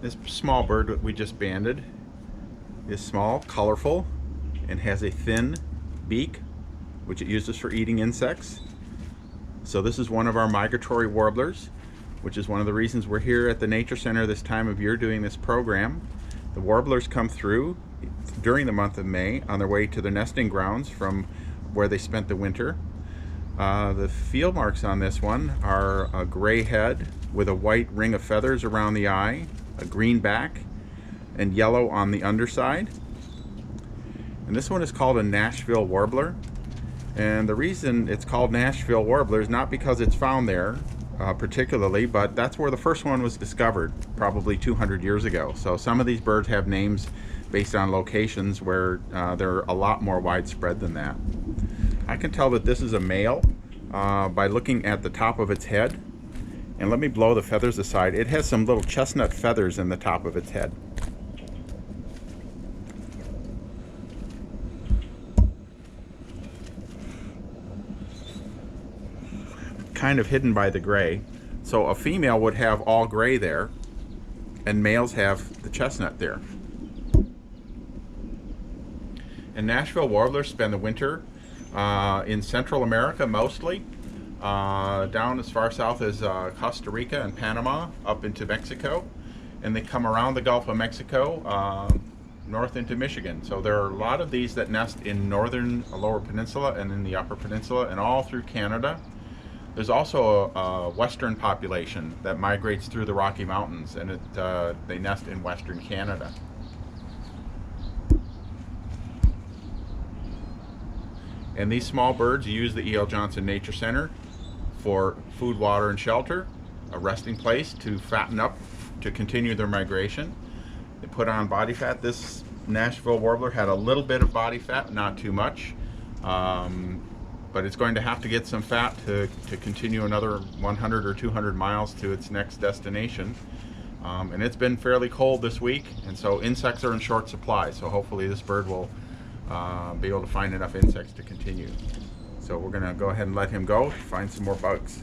This small bird that we just banded is small, colorful, and has a thin beak, which it uses for eating insects. So this is one of our migratory warblers, which is one of the reasons we're here at the Nature Center this time of year doing this program. The warblers come through during the month of May on their way to their nesting grounds from where they spent the winter. The field marks on this one are a gray head with a white ring of feathers around the eye, a green back, and yellow on the underside. And this one is called a Nashville warbler. And the reason it's called Nashville warbler is not because it's found there particularly, but that's where the first one was discovered, probably 200 years ago. So some of these birds have names based on locations where they're a lot more widespread than that. I can tell that this is a male by looking at the top of its head. And let me blow the feathers aside. It has some little chestnut feathers in the top of its head. Kind of hidden by the gray. So a female would have all gray there, and males have the chestnut there. And Nashville warblers spend the winter in Central America mostly, down as far south as Costa Rica and Panama, up into Mexico, and they come around the Gulf of Mexico north into Michigan. So there are a lot of these that nest in northern Lower Peninsula and in the Upper Peninsula and all through Canada. There's also a western population that migrates through the Rocky Mountains, and they nest in western Canada. And these small birds use the E.L. Johnson Nature Center for food, water, and shelter, a resting place to fatten up to continue their migration. They put on body fat. This Nashville warbler had a little bit of body fat, not too much, but it's going to have to get some fat to continue another 100 or 200 miles to its next destination. And it's been fairly cold this week, and so insects are in short supply, so hopefully this bird will be able to find enough insects to continue. So we're going to go ahead and let him go to find some more bugs.